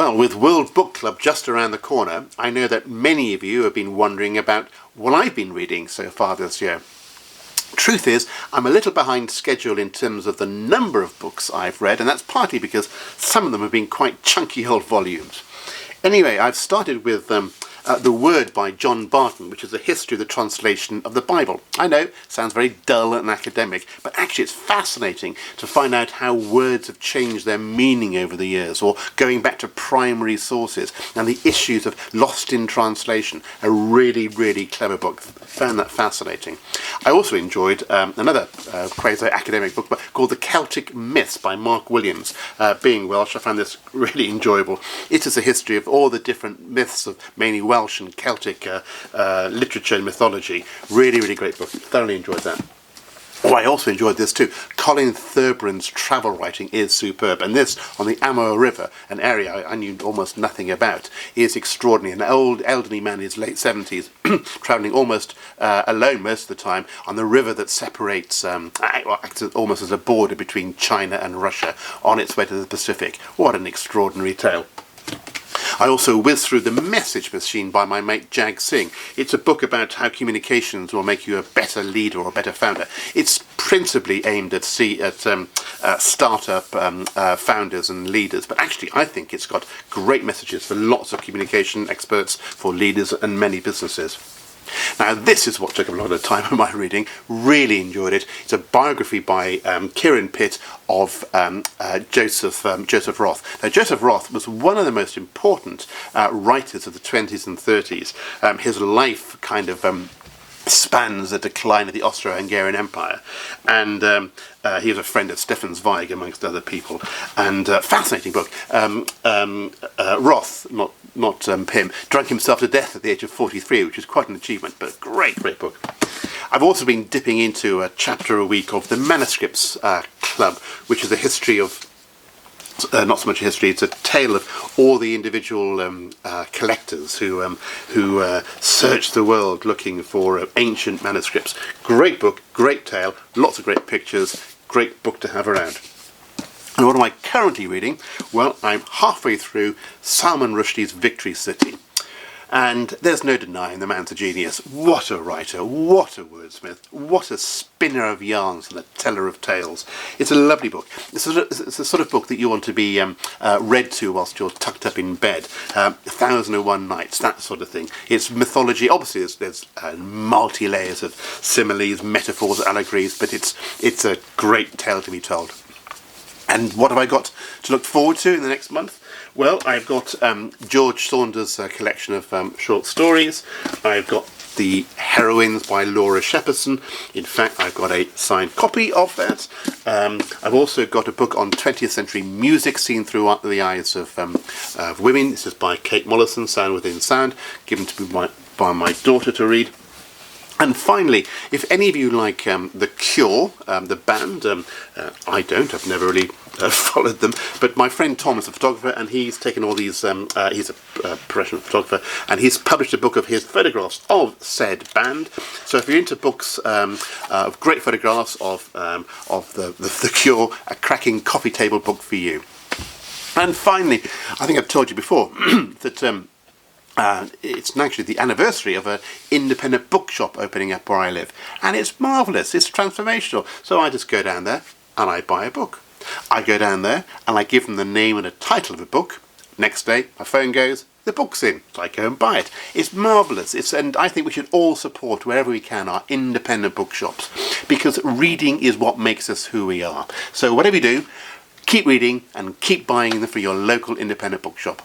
Well, with World Book Club just around the corner, I know that many of you have been wondering about what I've been reading so far this year. Truth is, I'm a little behind schedule in terms of the number of books I've read, and that's partly because some of them have been quite chunky old volumes. Anyway, I've started with The Word by John Barton, which is a history of the translation of the Bible. I know, sounds very dull and academic, but actually it's fascinating to find out how words have changed their meaning over the years, or going back to primary sources, and the issues of lost in translation. A really, really clever book. Found that fascinating. I also enjoyed another quasi-academic book called The Celtic Myths by Mark Williams. Being Welsh, I found this really enjoyable. It is a history of all the different myths of mainly Welsh and Celtic literature and mythology. Really, really great book. Thoroughly enjoyed that. Oh, I also enjoyed this too. Colin Thurbrand's travel writing is superb, and this on the Amur River, an area I knew almost nothing about, is extraordinary. An old elderly man in his late 70s, travelling almost alone most of the time on the river that separates, acts almost as a border between China and Russia, on its way to the Pacific. What an extraordinary tale. I also whizzed through The Message Machine by my mate Jag Singh. It's a book about how communications will make you a better leader or a better founder. It's principally aimed at startup founders and leaders, but actually I think it's got great messages for lots of communication experts, for leaders and many businesses. Now, this is what took a lot of time of my reading. Really enjoyed it. It's a biography by Kieran Pitt of Joseph Roth. Now, Joseph Roth was one of the most important writers of the 20s and 30s. His life kind of spans the decline of the Austro-Hungarian Empire, and he was a friend of Stefan Zweig, amongst other people. And fascinating book. Roth, not Pym, drank himself to death at the age of 43, which is quite an achievement, but a great book. I've also been dipping into a chapter a week of the Manuscripts Club, which is a history of not so much a history, it's a tale of all the individual collectors who search the world looking for ancient manuscripts. Great book, great tale, lots of great pictures, great book to have around. And what am I currently reading? Well, I'm halfway through Salman Rushdie's Victory City. And there's no denying the man's a genius. What a writer, what a wordsmith, what a spinner of yarns and a teller of tales. It's a lovely book. It's a sort of book that you want to be read to whilst you're tucked up in bed. 1001 Nights, that sort of thing. It's mythology. Obviously there's multi-layers of similes, metaphors, allegories, but it's a great tale to be told. And what have I got to look forward to in the next month? Well, I've got George Saunders' collection of short stories. I've got The Heroines by Laura Shepperson. In fact, I've got a signed copy of that. I've also got a book on 20th century music seen through the eyes of women. This is by Kate Mollison, Sound Within Sound, given to me by my daughter to read. And finally, if any of you like The Cure, the band, I don't, I've never really followed them, but my friend Tom is a photographer, and he's taken all these, he's a professional photographer, and he's published a book of his photographs of said band. So if you're into books of great photographs of the Cure, a cracking coffee table book for you. And finally, I think I've told you before that it's actually the anniversary of an independent bookshop opening up where I live, and it's marvellous, it's transformational. So I just go down there and I buy a book. I go down there and I give them the name and a title of a book. Next day my phone goes, the book's in, so I go and buy it. It's marvellous, and I think we should all support wherever we can our independent bookshops, because reading is what makes us who we are. So whatever you do, keep reading and keep buying them for your local independent bookshop.